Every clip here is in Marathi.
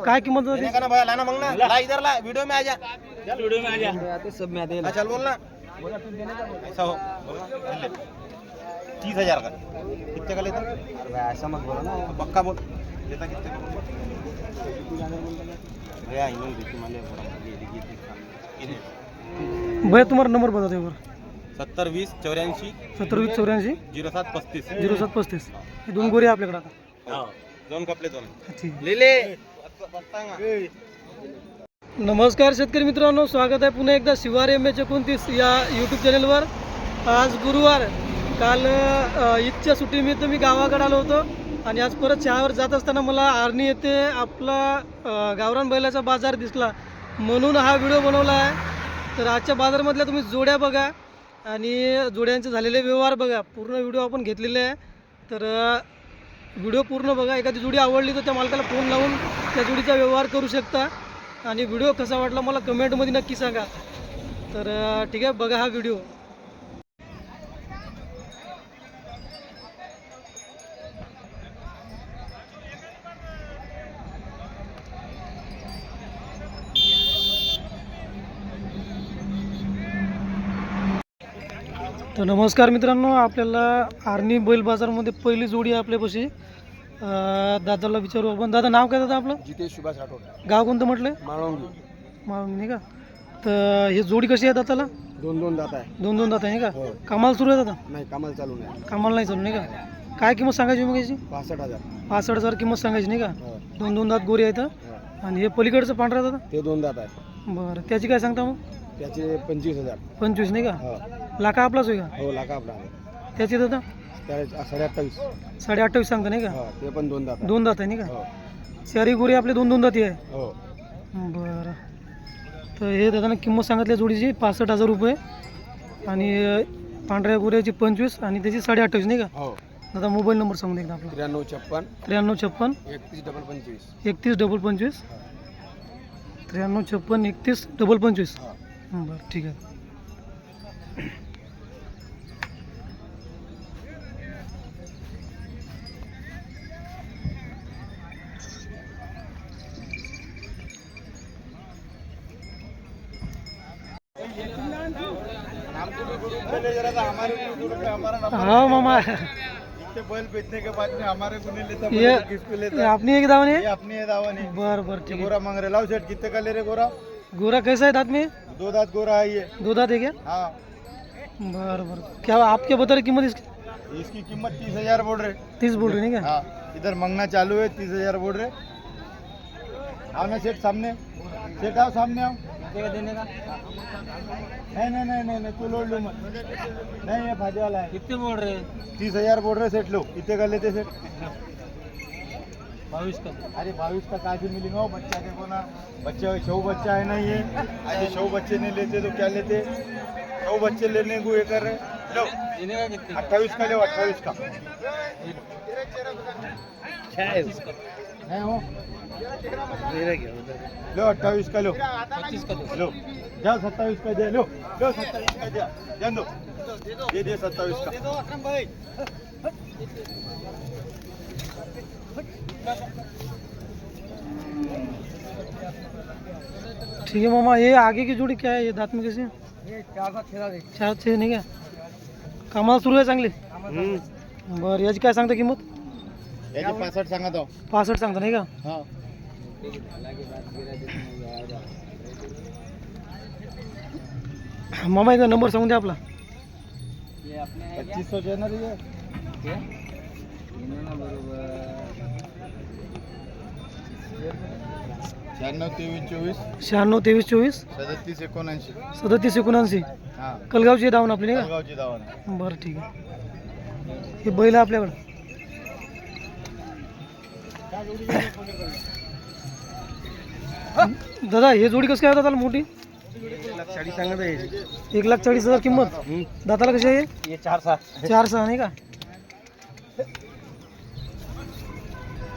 काय किंमत होती? वीडियो में आ जा, चल वीडियो में आ जा, सब में आते हैं। चल बोल ना, ऐसा हो 30,000 का कितने का लेता? अरे भाई ऐसा मत बोलो ना, पक्का बोल लेता कितने का? भैया इन लोग देखिए माले भैया तुम्हारा नंबर बता दो 70 20 84 70 20 84 07 35 07 35 हे दोन गोरे आपल्याकडे आता. दोन कपले दोन ठीक. लिहिले. नमस्कार शेतकरी मित्रांनो, स्वागत आहे पुन्हा एकदा शिवार MH29 या यूट्यूब चॅनलवर. आज गुरुवार, काल ईदच्या सुट्टीनिमित्त मी गावाकडे आलो होतो आणि आज परत चहावर जात असताना मला आर्णी येथे आपला गावरान बैलाचा बाजार दिसला, म्हणून हा व्हिडिओ बनवला आहे. तर आजच्या बाजारामधल्या तुम्ही जोड्या बघा आणि जोड्यांचे झालेले व्यवहार बघा. पूर्ण व्हिडिओ आपण घेतलेले आहे, तर व्हिडिओ पूर्ण बघा. एखादी जोडी आवडली तर त्या मालकाला फोन लावून त्या जोडीचा व्यवहार करू शकता. आणि व्हिडिओ कसा वाटला मला कमेंटमध्ये नक्की सांगा. तर ठीक आहे, बघा हा व्हिडिओ. तर नमस्कार मित्रांनो, आपल्याला आर्णी बैल बाजारमध्ये पहिली जोडी आहे आपल्यापाशी. दादाला विचारू आपण. दादा नाव काय दादा आपलं? जितेश सुभाष राठोड. गाव कोणतं म्हटलं? माळवंगी. नाही का? तर ही जोडी कशी आहे दादाला? दोन दात आहे. दोन दात आहे का? हो. कामाला सुरू आहे दादा? नाही, कामाला चालू नाही. कामाला नाही चालू नाही का? काय किंमत सांगायची मग याची? 65,000. 65,000 किंमत सांगायची नाही का? हो. दोन दात गोरी आहेत. आणि हे पलीकडचं पांढरा दादा? ते दोन दात आहे. बरं, त्याची काय सांगता मग? त्याचे 25,000. 25 नाही का? हो. लाखा आपलाच होय का? हो, लाखा आपला आहे. त्याची दादा? 28.5. 28.5 सांगता नाही का? हो, ते पण दोन दात आहे. दोन दात आहे नाही का? हो. चारी गोरी आपले दोन दाती आहे. हो. बरं, तर हे दादानं किंमत सांगितली जोडीची 65,000 रुपये आणि पांढऱ्या गोऱ्याची 25 आणि त्याची 28.5 नाही का? हो. दादा मोबाईल नंबर सांगून एकदा आपला. 9356 9356 31 31 25 9356 31 25. बरं, ठीक आहे. हाँ मामा, बैल बेचने के बाद में हमारे को नहीं लेता, ये किसको लेता? ये अपनी एक दावा ये ने. अपनी है दावा नहीं. बर ठीक है. गोरा मांग रहे. लाओ सेठ, कितने का ले रहे गोरा? गोरा कैसा है दांत में? दो दांत गोरा है ये. दो दांत है क्या? हाँ, बर क्या आपके बता रहे कीमत इसकी? इसकी कीमत 30,000 बोल रहे. 30 बोल रहे नहीं क्या? हाँ, इधर मांगना चालू है, 30,000 बोल रहे. आओ ना सेठ, सामने. सेठ आओ, सामने आओ. देने का? नहीं, तू लोड लो मत. नहीं, ये भाजी वाला है. कितने बोल रहे? 30,000 बोल रहे सेठ. लो, कितने का लेते सेठ? 22 का. अरे 22 का काजी मिलेगा वो बच्चा. देखो ना, बच्चा शो बच्चा है ना ये. आज शो बच्चे नहीं लेते तो क्या लेते? शो बच्चे लेने को ये कर रहे. लो, 28 का लो. 28 का है वो. लो 28 का लो. 25 का लो. जाओ 27 का दे. लो 27 का दे. जान दो. दे 27 का. ठीक है मामा, ये आगे की जोड़ी क्या है? ये दांत में कैसे? ये 4 6 नहीं क्या? कामाला सुरू आहे चांगली. बरं, याची काय सांगता किंमत? याची 65 सांगा तो. 65 सांगता नाही का? हां. मामा एकदा नंबर सांगून द्या आपला. 2500 देणार आहे. 96 23 24 96 23 24 37 79. 37 79. हां, कलगावची धावून आपली नाही गावची दावा नाही. का? बरं, ठीक आहे. हे बैल आहे आपल्याकडे. दादा हे जोडी कसं काय होता त्याला मोठी? 1,40,000 सांगत आहे. 1,40,000 किंमत. दाताला कशी आहे? ये 4-6. 4-6 नाही का?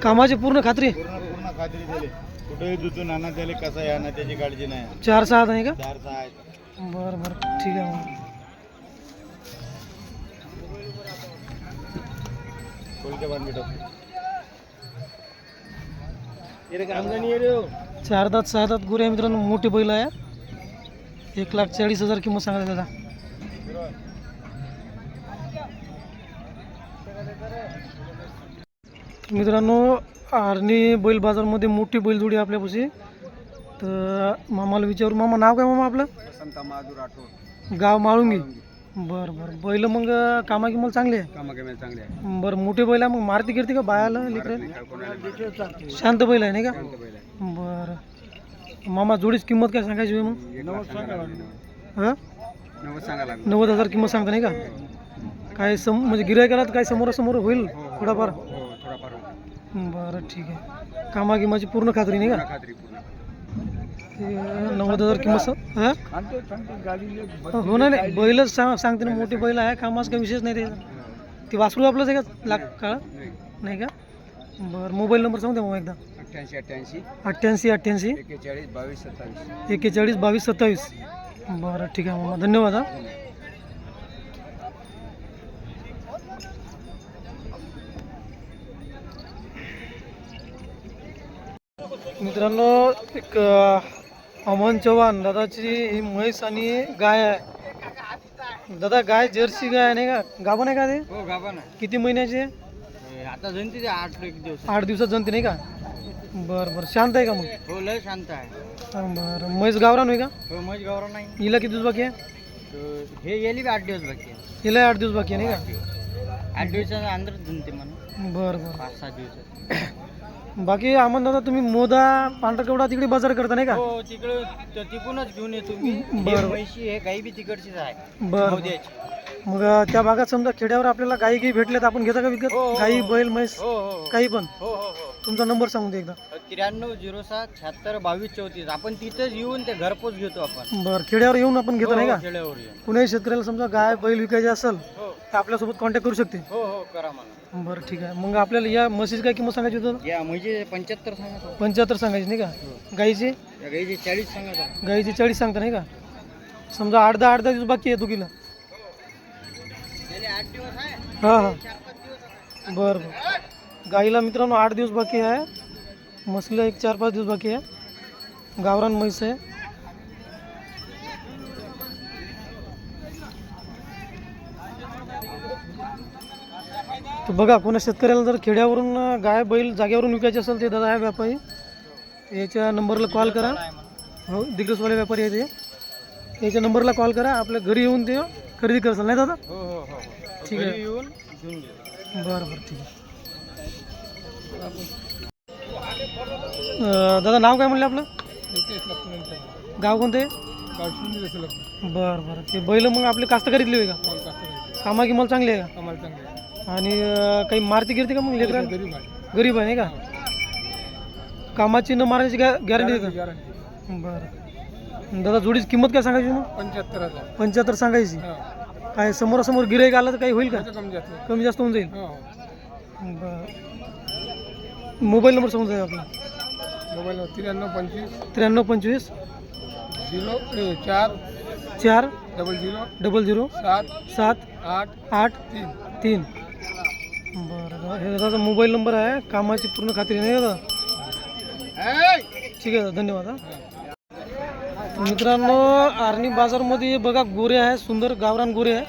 कामाची पूर्ण खात्री. पूर्ण खात्री झाली. कुठेही दुतून आणा त्याला, कसं आहे आणा त्याची काळजी नाही. 4-6 नाही का? 4-6 आहे. बरं, ठीक आहे मग. खोल के बांध बेटा. 4 दात 6 दात गुरे आहे मित्रांनो, मोठी बैल आहे. 1,40,000 किंमत सांगा दादा. मित्रांनो आर्णी बैल बाजारमध्ये मोठी बैलजोडी आपल्यापाशी. तर मामाला विचारू, मामा नाव काय मामा आपलं? वसंत महादूर राठोड, गाव माळुंगी. बरं बरं. बैल मग कामा किंमत चांगली आहे. कामाकामी चांगले आहे. बरं मोठे बैल आहे मग मारती गिरती का बायाला लेकरं? शांत बैल आहे नाही का? बरं मामा जोडीच किंमत काय सांगायची होय मग? हां 90,000 किंमत सांगता नाही का? काय म्हणजे गिरायकाला काय समोरासमोर होईल थोडाफार? बरं ठीक आहे. कामा किंमाची पूर्ण खात्री नाही का? 90,000 किंमत. हां हो ना, नाही बैलच सांगते ना, मोठी बैल आहे, कामाच काही विशेष नाही ते वासरू आपलंच आहे का काळ नाही का? बरं मोबाईल नंबर सांगू द्या मग एकदा. 88 88 41 22 27. बरं ठीक आहे मामा, धन्यवाद. हा मित्रांनो एक अमन चव्हाण दादाची ही म्हैस आणि गाय आहे. दादा गाय जर्सी गाय आहे नाही का? गाभण आहे का ते? हो गाभण किती महिन्याची आहे? आता जणते 8 दिवसात जणते नाही का? बरं बरं. शांत आहे का मग? हो लय शांत आहे. बरं म्हैस गावरान होय का? हो मज गौरव नाही. हिला किती दिवस बाकी आहे? हे गेली 8 दिवस बाकी आहे. हिला 8 दिवस बाकी आहे नाही का? 8 दिवसाचा अंदर जणते म्हणून. बरं बरं. 5-6 दिवस. बाकी अमन दादा तुम्ही मोदा पांढरकवडा तिकडे बाजार करता नाही का? हो तिकडे तिकूनच घेऊन येतो मी. बरं. म्हैशी हे काही बी तिकडचीच आहे. बरं. मग त्या भागात समजा खेड्यावर आपल्याला गाई गाई भेटल्यात आपण घेता का विकत? गाई बैल म्हैस हो हो काही पण? हो हो हो. तुमचा नंबर सांगून दे एकदा. 93 07 76 22 34. आपण तिथेच येऊन ते घरपोच घेतो आपण. बरं खेड्यावर येऊन आपण घेतो नाही का? खेड्यावर येऊन. कुणाही शेतकऱ्याला समजा गाय बैल विकायचे असेल हो तर आपल्यासोबत कॉन्टॅक्ट करू शकते. हो हो करा मला. बरं ठीक आहे. मग आपल्याला या म्हशीची काय किंमत सांगायची होती? या म्हणजे 75 सांगा. 75 सांगायची नाही का? गाईची? या गाईची 40 सांगा. गाईची 40 सांगता नाही का? समजा 8-10 दिवस बाकी आहे दुखीला. 8 दिवस आहे. हां हां 4-5 दिवस. बरं बरं. गाईला मित्रांनो 8 दिवस बाकी आहे, म्हशीला एक 4-5 दिवस बाकी आहे. गावरान म्हैस आहे. तर बघा कोणा शेतकऱ्याला जर खेड्यावरून गाय बैल जागेवरून विकायचे असेल ते दादा आहे व्यापारी, याच्या नंबरला कॉल करा. हो दिग्रसवाले व्यापारी आहे ते. याच्या नंबरला कॉल करा, आपल्या घरी येऊन ते खरेदी करसाल नाही दादा? हो हो हो ठीक आहे. येऊन घेऊन घे. बरं बरं ठीक आहे. दादा नाव काय म्हणलं आपलं? गाव कोणतं आहे? बरं बरं. ते बैल मग आपले कास्तकारीतले होय का? कामा किंमत चांगली आहे का? आणि काही मारती गिरती का मग लेकरा? गरीब आहे नाही का? कामाची न मारायची गॅरंटी आहे का? बरं दादा जोडीची किंमत काय सांगायची मग? 75 सांगायची. काय समोरासमोर गिराईक आला तर काही होईल का? कमी जास्त होऊन जाईल. बरं मोबाईल नंबर सांगून जाईल आपला. मोबाईल 93 25 4 00 7 8 3. बरं हे दादाचा मोबाईल नंबर आहे. कामाची पूर्ण खात्री नाही दादा? ठीक आहे दादा धन्यवाद. हा मित्रांनो आर्णी बाजारमध्ये बघा गोरे आहे, सुंदर गावरान गोरे आहे.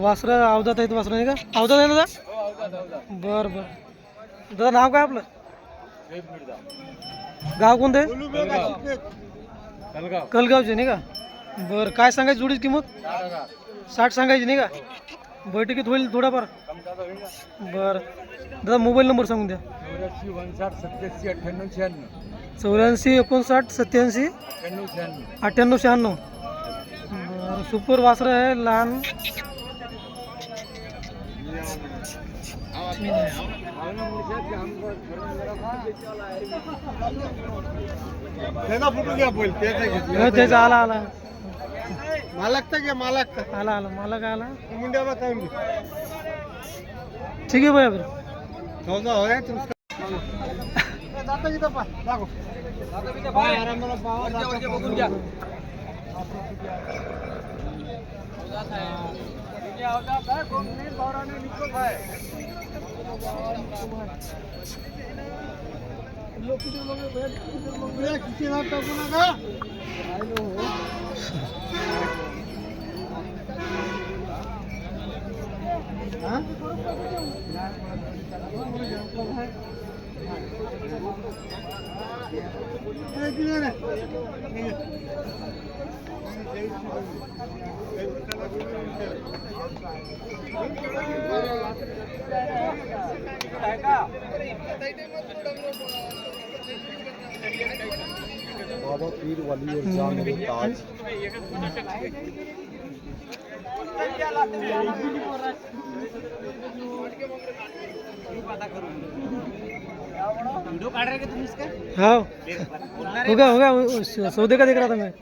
वासरा अवधात आहेत. वासरा नाही का? अवधात आहे दादा? बरं बरं. दादा नाव काय आपलं? गाव कोणतं आहे? कलगावचे नाही का? बरं काय सांगायची जोडीची किंमत? 60 सांगायची नाही का? बैठकीत होईल थोडाफार? बरं दादा मोबाईल नंबर सांगून द्या. 84 59 87 98 96. बरं सुपर वासरं आहे लहान. त्याचा आला आला मालक मालक आला आला मला काय आला. मुंड्या बताऊन ठीक आहे भैया बरं. बाबा पीर वली और जान मेरे ताज हाँ होगा सौदे का देख रहा था मैं।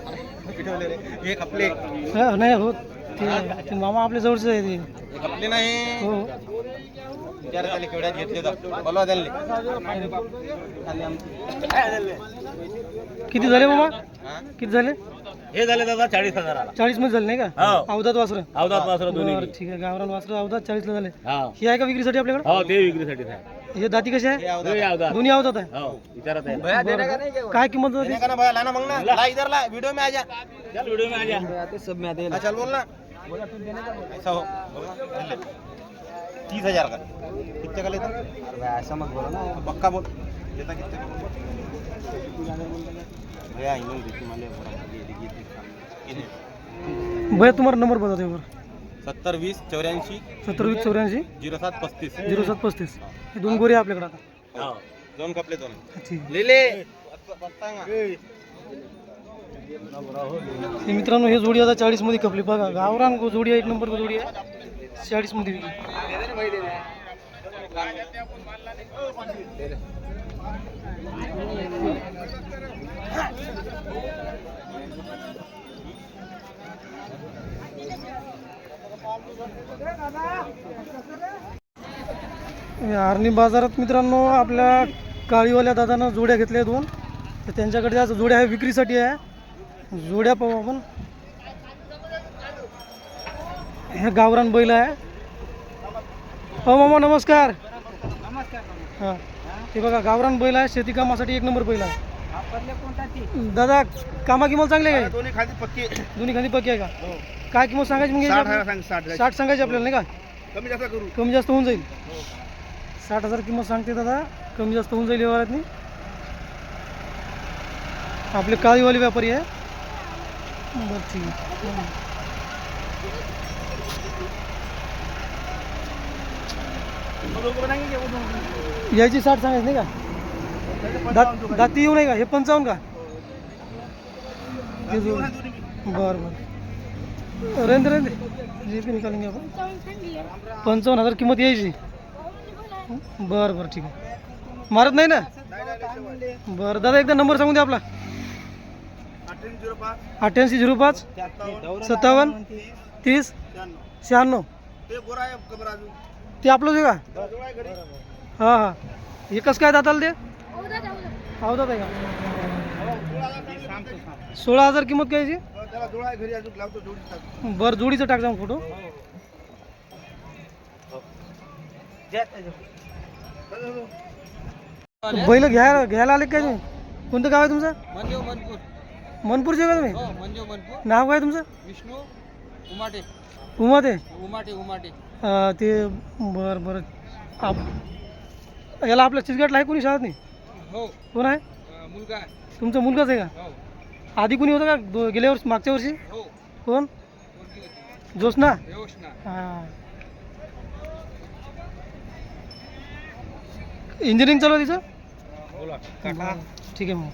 हे कपले नाही होत ते मामा आपल्या जवळचे आहे ते. हे कपले नाही हो विचार झाले केवढ्यात घेतले तर बोलवा झाले किती झाले मामा किती झाले हे झाले दादा 40,000 40 मध्ये झाले नाही का हो. अवधात वासर अवधात वासरं दोन्ही बरं, ठीक आहे गावरान वासर अवधात 40 ला झाले हा ही आहे का विक्रीसाठी आपल्याकडे हो ते विक्रीसाठी आहे हे दाती कशी आहे हे अवधात दोन्ही अवधात आहे हो विचारत आहे बरं. काय किंमत होती देने का ना भैया लाना मंगना ला इधर ला वीडियो में आ जा चल वीडियो में आ जा सब में आते चल बोल ना ऐसा हो 30,000 का कितने का लेता ऐसा मत बोलो ना पक्का बोल लेता कितने भैया इन्होंने देखी माले भैया तुम्हारा नंबर बता दो एक बार 70 20 84 70 20 84 07 35 07 35 हे दोन गोरे आहे आपल्याकडे आता हाँ दोन कपले दोन ठीक ले ले हे मित्रांनो हे जोडी आता 40 मध्ये कपली बघा गावरान जोडी आहे एक नंबर जोडी आहे 40 मध्ये विकली. आर्णी बाजारात मित्रांनो आपल्या काळीवाल्या दादानं जोड्या घेतल्या दोन तर त्यांच्याकडे आज जोड्या आहे विक्रीसाठी आहे जोड्या पाहू आपण हे गावरान बैल आहे हो मामा नमस्कार हां ते बघा गावरान बैल आहे शेती कामासाठी एक नंबर बैल आहे दादा कामा किंमत चांगली आहे दोन्ही खाली पक्की दोन्ही खाली पक्की आहे का काय किंमत सांगायची मग याची? 60 सांगायची आपल्याला नाही का कमी जास्त करू कमी जास्त होऊन जाईल 60,000 किंमत सांगते दादा कमी जास्त होऊन जाईल व्यवहारात नाही आपले काळीवाले व्यापारी आहे बरं ठीक आहे याची 60 सांगायची नाही का दाती येऊ नाही का हे 55 का हे जोड बरं बरं रेंदे रेंदे जे भी निकालेंगे आपण 55,000 किंमत यायची बरं बरं ठीक आहे मारत नाही ना बरं दादा एकदा नंबर सांगून द्या आपला 8805 57 30 96 ते आपलंच आहे का हां हां हे कसं काय दाताला ते अवधात आहे का 16,000 किंमत काय याची बरं जोडीचं टाक जाऊ फोटो बैल घ्यायला आले काय तुम्ही कोणतं गाव आहे तुमचं मनपूरचे का तुम्ही? मंजू मनपूर. नाव काय तुमचं? विष्णू उमाटे. उमाते. उमाटे. ते बरं बरं. याला आपल्या चिचगडला आहे कोणी शाळेत नाही? हो. कोण आहे? मुलगा. तुमचा मुलगाच आहे का? हो. आधी कोणी होतं का गेल्या वर्षी मागच्या वर्षी? हो. कोण? जोशना. योजना. हां. इंजिनिअरिंग चालू आहे तिचं? बोला. बरं. ठीक आहे मग.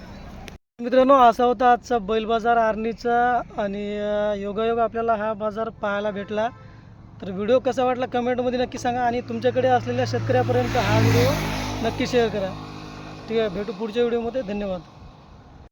मित्रांनो, असा होता आजचा बैल बाजार आर्णीचा आणि योगायोग आपल्याला हा बाजार पाहायला भेटला. तर व्हिडिओ कसा वाटला कमेंटमध्ये नक्की सांगा आणि तुमच्याकडे असलेल्या शेतकऱ्यापर्यंत हा व्हिडिओ नक्की शेअर करा. ठीक आहे, भेटू पुढच्या व्हिडिओमध्ये. धन्यवाद.